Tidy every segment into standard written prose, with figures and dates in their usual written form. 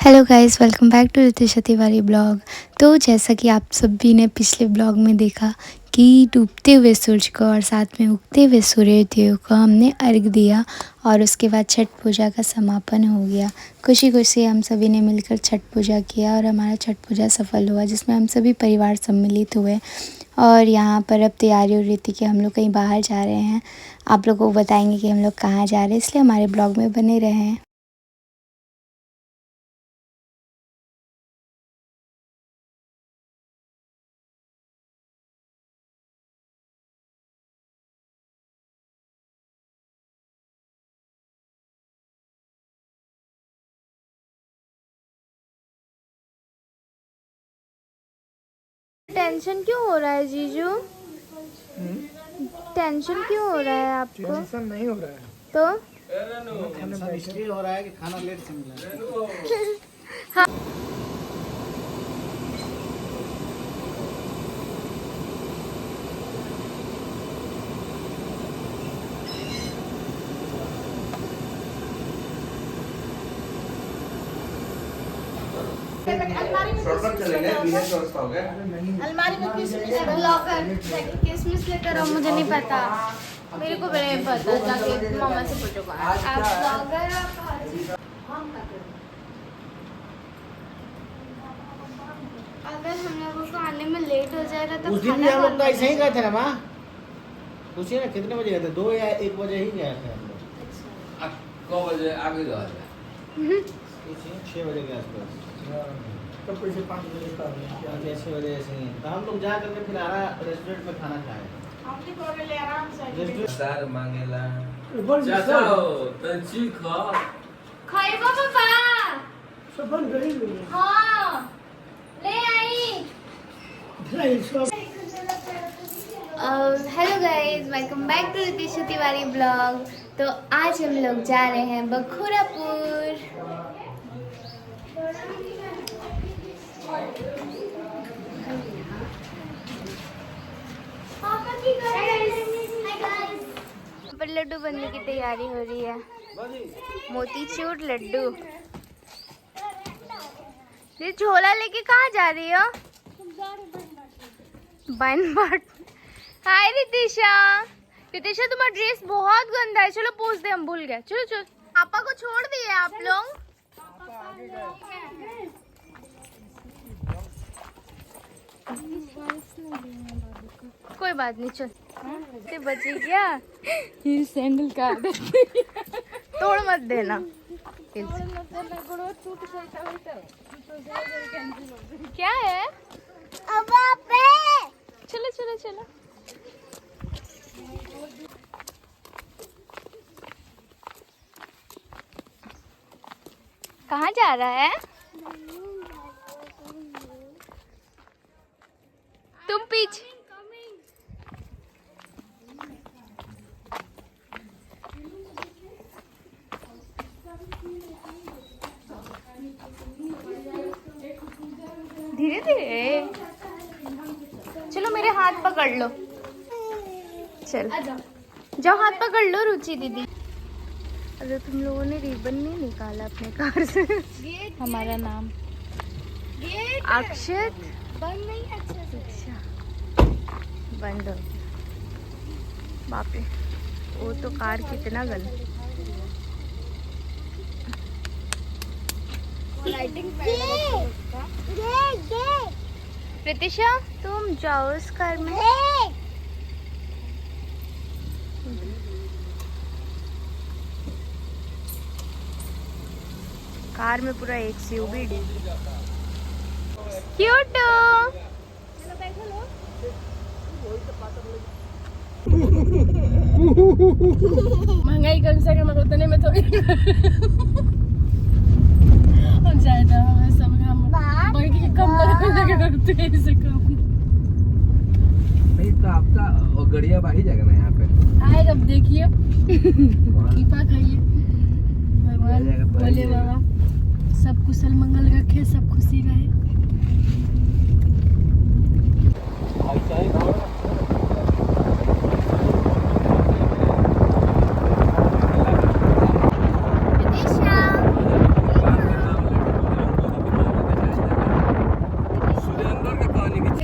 Hello guys, welcome back to Ritisha Tiwari blog. तो जैसा कि आप सभी ने पिछले ब्लॉग में देखा कि डूबते हुए सूरज को और साथ में उगते हुए सूर्योदय को हमने अर्घ दिया और उसके बाद छठ पूजा का समापन हो गया। खुशी खुशी हम सभी ने मिलकर छठ पूजा किया और हमारा छठ पूजा सफल हुआ, जिसमें हम सभी परिवार सम्मिलित हुए। और यहाँ पर अब तैयारी हो रही थी कि हम लोग कहीं बाहर जा रहे हैं। आप लोगों को बताएंगे कि हम लोग कहाँ जा रहे हैं, इसलिए हमारे ब्लॉग में बने रहें। टेंशन क्यों हो रहा है जीजू? टेंशन क्यों हो रहा है आपको? टेंशन नहीं हो रहा है तो खाना इसलिए हो रहा है कि खाना लेट से मिला है। अलमारी में किसमिस लेकर आओ। मुझे नहीं पता, मेरे को भी नहीं पता, जाके मामा से पूछो। आप अगर हम लोगों को आने में लेट हो जाएगा तो उस दिन भी हम लोग तो ऐसे ही गए थे ना माँ। पूछिए ना कितने बजे गए थे? 2 या 1 बजे ही गए थे हम लोग। 9 बजे आगे गए थे। 6 बजे के आसपास। तब पैसे 5 बजे का 6 बजे ऐसे ही। तो हम लोग जा करके फिर आरा रेस्टोरेंट में खाना खाए। सर मांगेला चाचा तंची खा खाइबा पापा। सब बन गई हाँ ले आई। Hello guys, welcome back to Ritisha Tiwari blog. तो आज हम लोग जा रहे हैं बखोरापुर। पर लड्डू बनने की तैयारी हो रही है। मोतीचूर लड्डू। ये झोला लेके कहाँ जा रही हो? बन बाट। हाय रितिशा। रितिशा तुम्हारा ड्रेस बहुत गंदा है, चलो पोंछ दे, हम भूल गए। चलो चलो, पापा को छोड़ दिए आप लोग। कोई बात नहीं, चल ते बची क्या? ये सैंडल का तोड़ मत देना। क्या है? चलो चलो चलो। कहाँ जा रहा है? तुम पीछे। धीरे धीरे चलो, मेरे हाथ पकड़ लो। चल जाओ, हाथ पकड़ लो रुचि दीदी। अरे तुम लोगों ने रिबन नहीं निकाला अपने कार से। हमारा नाम अक्षत बंद नहीं। अच्छा बंद हो गया। बाप रे, वो तो कार कितना गंदा। प्रीतिशा तुम जाओ उस कार में। कार में पूरा एक सीयूवी क्यूट। महंगाई कम से कम उतने में थोड़ी ज्यादा हमें सब हम बाकी कम लगते हैं इससे कम नहीं तो आपका गड़िया बाही जाएगा ना यहाँ पे आएगा। अब देखिए कृपा करिए भगवान बोले बाबा सब कुशल मंगल रखे, सब खुशी रहे।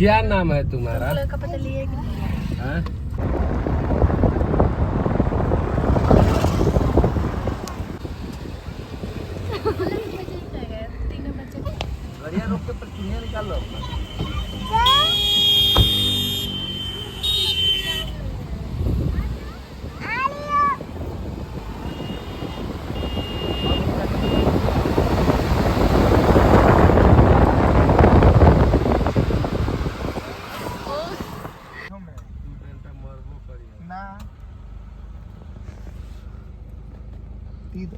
क्या नाम है तुम्हारा? का पता लिए कि नहीं? हाँ? तीनों बच्चे बढ़िया रोक के प्रतिनिधियां निकाल लो अपना।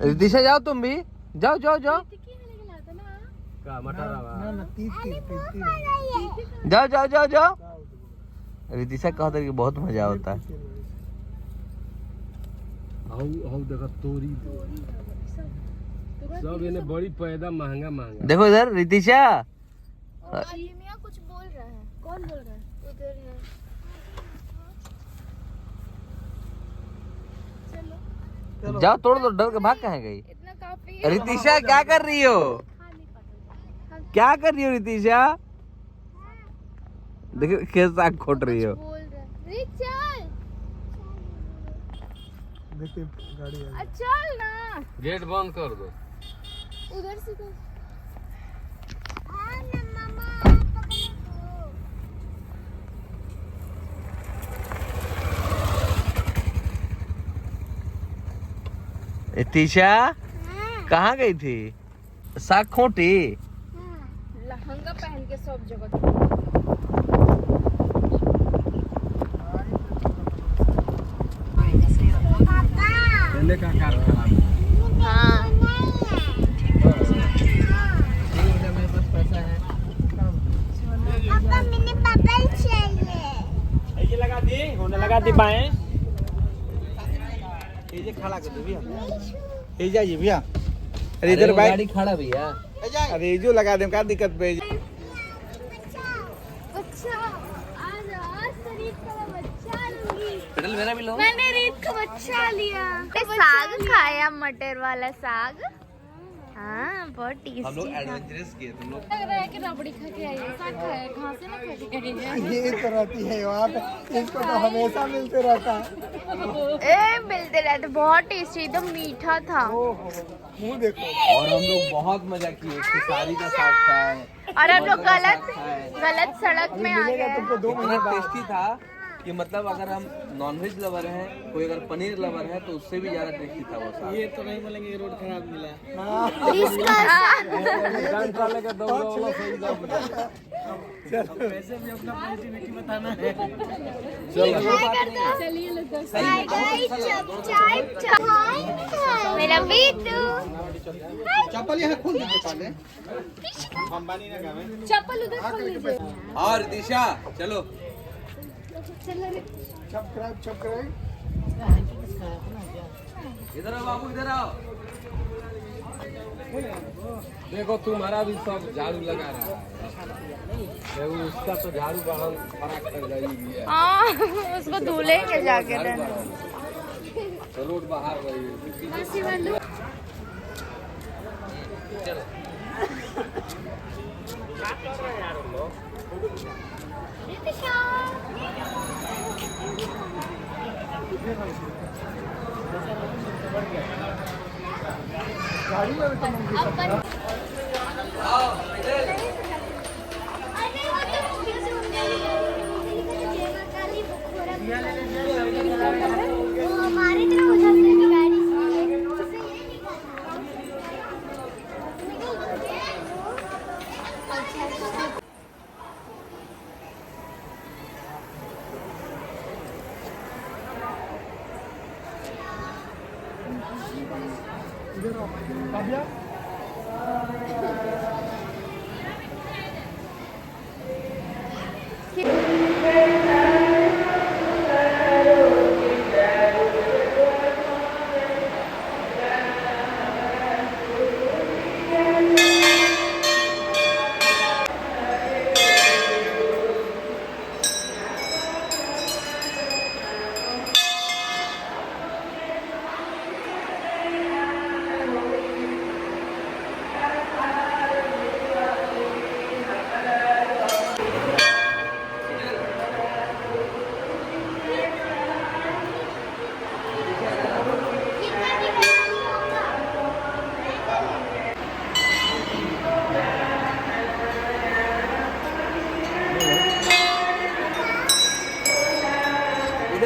रितिशा जाओ तुम भी, जाओ जाओ जाओ। का मठारा ना जाओ जाओ जाओ जाओ। रितिशा कहता है कि बहुत मजा होता है। देखो तोरी सब इन्हें बड़ी पैदा महंगा महंगा। देखो इधर रितिशा। मियां कुछ बोल रहा है। कौन बोल रहा है? उधर है। चलो जाओ तोड़ दो, डर के भाग कहाँ गई? इतना काफी है। रितिशा क्या कर रही हो? क्या कर रही हो रितिशा? देखो कैसे साग खोट रही हो। बोल रहा है चल देखते गाड़ी है। चल ना गेट बंद कर दो। उधर से तो रितिशा कहाँ गई थी? साग खोटी। लहंगा पहन के सब जगह पहले का कार खराब है। हाँ मेरे पास पैसा है। ये लगा दी, होने लगा दी बाएं। ये खड़ा कर दे भैया। ये जाइए भैया। अरे इधर बाइक गाड़ी खड़ा भैया। अरे जो लगा दे, क्या दिक्कत पे? पेडल मेरा भी लो। मैंने रीत का बच्चा लिया। साग खाया, मटर वाला साग। हाँ बहुत टेस्टी। हम लोग एडवेंचरस किए, तुम लोग लग रहा है कि रबड़ी खा के आई है। साग खाया, घास से ना खा के करेंगे। ये तो रहती है वहाँ पे, इसको तो हमेशा मिलते रहता है। ए मिलते रहते, बहुत टेस्टी, एकदम मीठा था। मुँह देखो। और हम लोग बहुत मजा किए। खेसारी का साग खाए और हम लोग गलत सड़क में आ गए। इतना टेस्टी था कि मतलब अगर हम नॉनवेज लवर हैं, कोई अगर पनीर लवर है तो उससे भी ज्यादा टेस्टी था वो साग। ये तो नहीं बोलेंगे रोड खराब मिला। वैसे भी अपना पॉजिटिविटी बताना है। मेरा बीटू चप्पल यहाँ खोल दीजिए पहले। अंबानी ना गावे। चप्पल उधर खोल लीजिए। और दिशा चलो। सब्सक्राइब। इधर आओ बाबू, इधर आओ। देखो तुम्हारा भी सब झाड़ू लगा रहा है। देखो उसका तो झाड़ू बहन फराक कर रही है। हाँ उसको धुलेंगे जाके। तो रोड बाहर रही है। चलो। हमारी तरह हो जाती है गाड़ी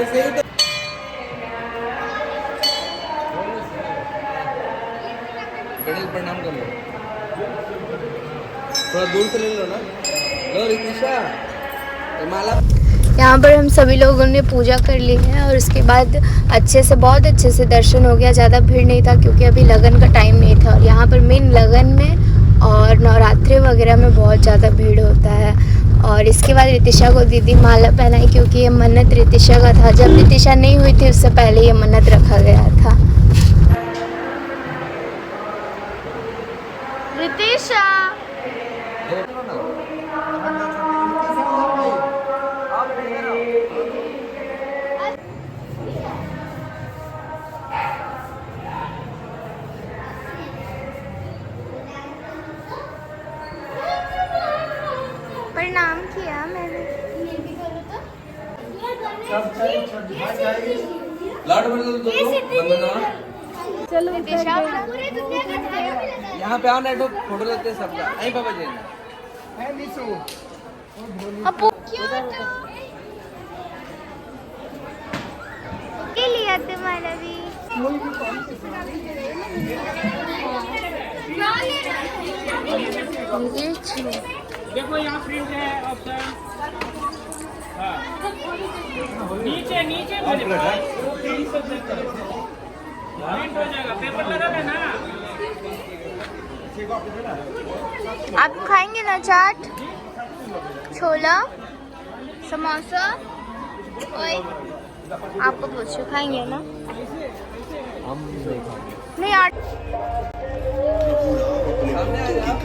ऐसे ही पेडल प्रणाम कर लो, थोड़ा दूर से ले लो ना। लो रितिशा, माला। यहाँ पर हम सभी लोगों ने पूजा कर ली है और उसके बाद बहुत अच्छे से दर्शन हो गया। ज़्यादा भीड़ नहीं था क्योंकि अभी लगन का टाइम नहीं था और यहाँ पर मेन लगन में और नवरात्रि वगैरह में बहुत ज़्यादा भीड़ होता है। और इसके बाद रितिशा को दीदी माला पहनाई क्योंकि ये मन्नत रितिशा का था। जब रितिशा नहीं हुई थी उससे पहले ये मन्नत रखा गया था। रितिशा प्रणाम किया मैंने। लाड बन दो चलो यहाँ पे आओ ना, तो फोटो लेते हैं सबका। आई बाबा जी अपू के लिया तुम्हारा भी देखो यहाँ प्रिंट है ऑप्शन। हाँ नीचे नीचे प्रिंट हो जाएगा, पेपर लगा है ना। आप खाएंगे ना चाट, छोला, समोसा? ओए आपको पूछो, खाएंगे ना? हम नहीं यार सामने आ जाओ।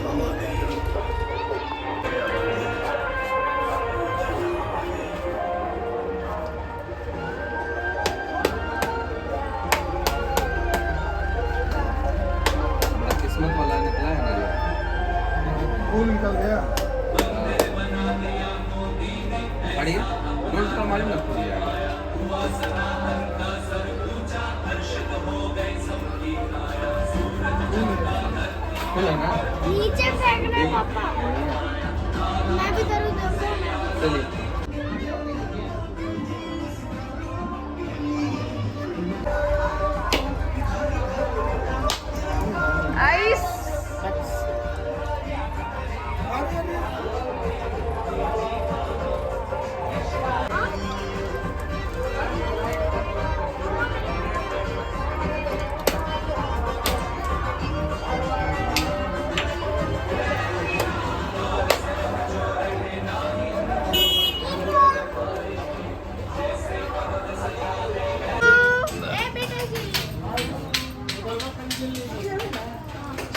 किस्मत वाला निकला है ना ये। फूल निकल गया। अरे नोट का मालूम ना पूरी यार। खुला ना नीचे फेंक रहे पापा, मैं भी करूँ देखो। चलिए। आइस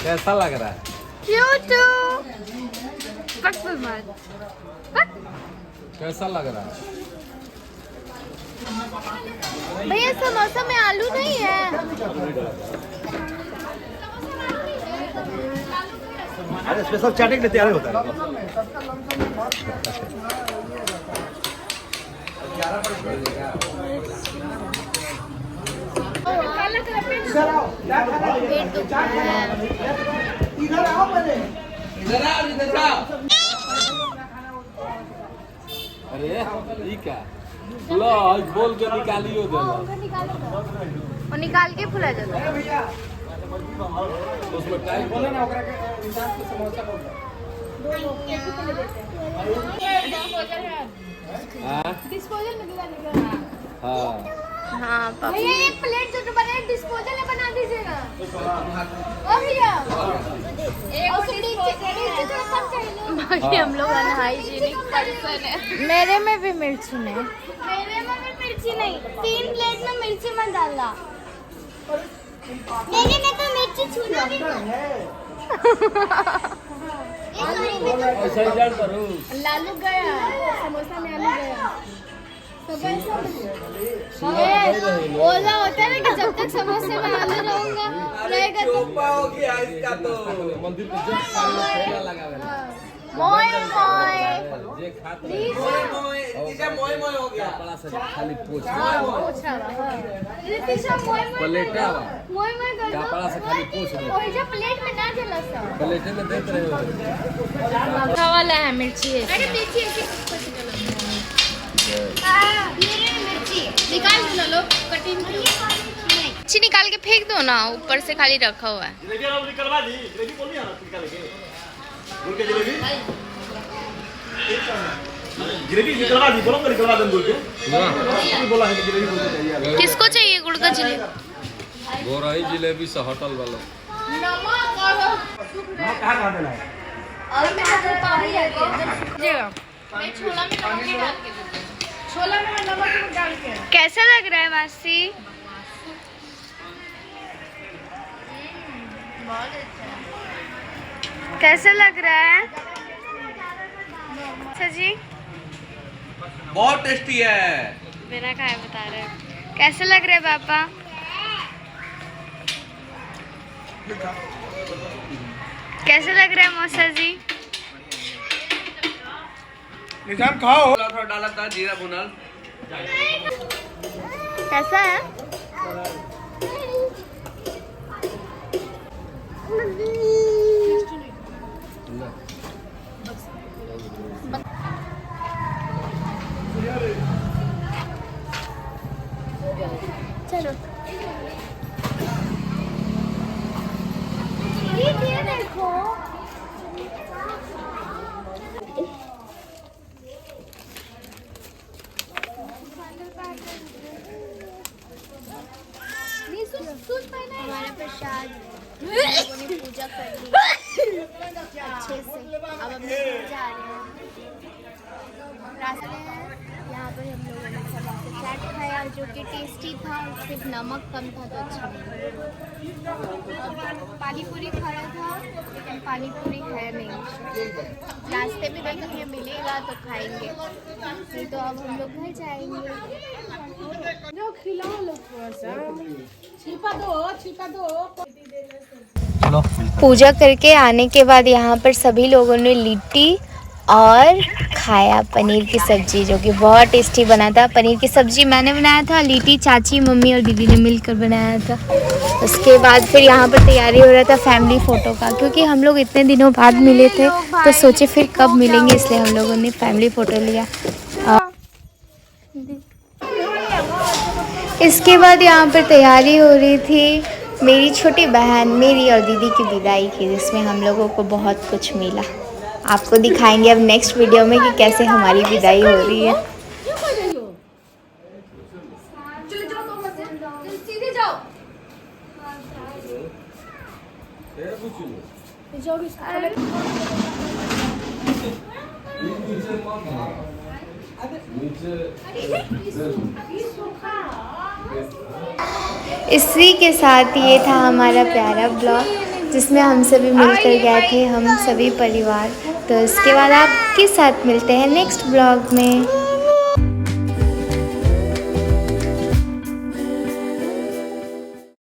कैसा लग रहा है? क्यूट मत कैसा लग रहा है? भैया समोसा में आलू नहीं है। अरे स्पेशल चाटिंग के तैयार होता है। इधर आओ पहले। इधर आओ, इधर आओ। अरे ये क्या? लो आज बोल के निकालियो दे। वो निकाल के फुला जाता है। उसमें टाइम बोले ना ओकरा के इंसान को समोसा बोल। हां डिस्पोजल में दिला देगा। हां हाँ पापा भैया ये प्लेट जो बना डिस्पोजल में बना दीजिएगा। ओ भैया एक नीचे थोड़ा कम चाहिए। बाकी हम लोग अनहाइजीनिक पर्सन है। मेरे में भी मिर्ची नहीं। मेरे में भी मिर्ची नहीं, 3 प्लेट में मिर्ची मत डालना। मेरे में तो मिर्ची छूना भी नहीं। लालू गया समोसा में, आलू गया ओला होता है ना कि जब तक समोसे में आलू रहूंगा रहेगा तो हो गया इसका। तो मंदिर पे जो सामने लगा हुआ है। मोय मोय जे खाते मोय मोय मोय हो गया। बड़ा सा खाली पूछ रितिशा मोय मोय प्लेटा वा मोय मोय कर दो। कपड़ा से खाली पूछ दो। ओए जो प्लेट में ना जला सा प्लेटे में देते रहे हो। वाला है मिर्ची है। अरे मिर्ची ऐसे कुछ ये मिर्ची निकाल दो ना लोग कटिंग अच्छी निकाल के फेंक दो ना, ऊपर से खाली रखा हुआ है। जलेबी वाला निकलवा दी, जलेबी बोल दिया ना निकाल के। बोल के जलेबी निकलवा दी, बोलो निकलवा दे बोल के। बोला है कि जलेबी बोलते चाहिए। किसको चाहिए गुड़ का जलेबी? बोराई जिलेबी से होटल वालों। कहाँ देना है? छोला में नमक डाल के दे। छोला में नमक डाल के। कैसा लग रहा है मासी? बहुत अच्छा है। कैसा लग रहा है अच्छा जी? बहुत टेस्टी है। बिना खाए बता रहे हैं। कैसा लग रहा है पापा? कैसा लग रहा है मौसा जी? निशान खाओ। थोड़ा डाला था जीरा भुनल। कैसा है? चलो ये देखो हमारा प्रसाद लोगों ने पूजा कर ली अच्छे से। अब हम लोग जा रहे हैं रास्ते में। यहाँ पर हम लोगों ने सब ऐसे चाट खाया जो कि टेस्टी था, सिर्फ नमक कम था तो अच्छा नहीं। पानी पूरी खाया था लेकिन पानी पूरी है नहीं। रास्ते में देखेंगे मिलेगा तो खाएंगे, नहीं तो अब हम लोग घर जाएंगे। जो खिलाओ लोग थोड़ा सा छिपा दो। पूजा करके आने के बाद यहाँ पर सभी लोगों ने लिट्टी और खाया पनीर की सब्जी, जो कि बहुत टेस्टी बना था। पनीर की सब्जी मैंने बनाया था, लिट्टी चाची मम्मी और दीदी ने मिलकर बनाया था। उसके बाद फिर यहाँ पर तैयारी हो रहा था फैमिली फ़ोटो का, क्योंकि हम लोग इतने दिनों बाद मिले थे तो सोचे फिर कब मिलेंगे, इसलिए हम लोगों ने फैमिली फ़ोटो लिया। इसके बाद यहाँ पर तैयारी हो रही थी मेरी छोटी बहन मेरी और दीदी की विदाई की, जिसमें हम लोगों को बहुत कुछ मिला। आपको दिखाएंगे अब नेक्स्ट वीडियो में कि कैसे हमारी विदाई हो रही है। इसी के साथ ये था हमारा प्यारा ब्लॉग, जिसमें हम सभी मिलकर गए थे, हम सभी परिवार। तो इसके बाद आपके साथ मिलते हैं नेक्स्ट ब्लॉग में।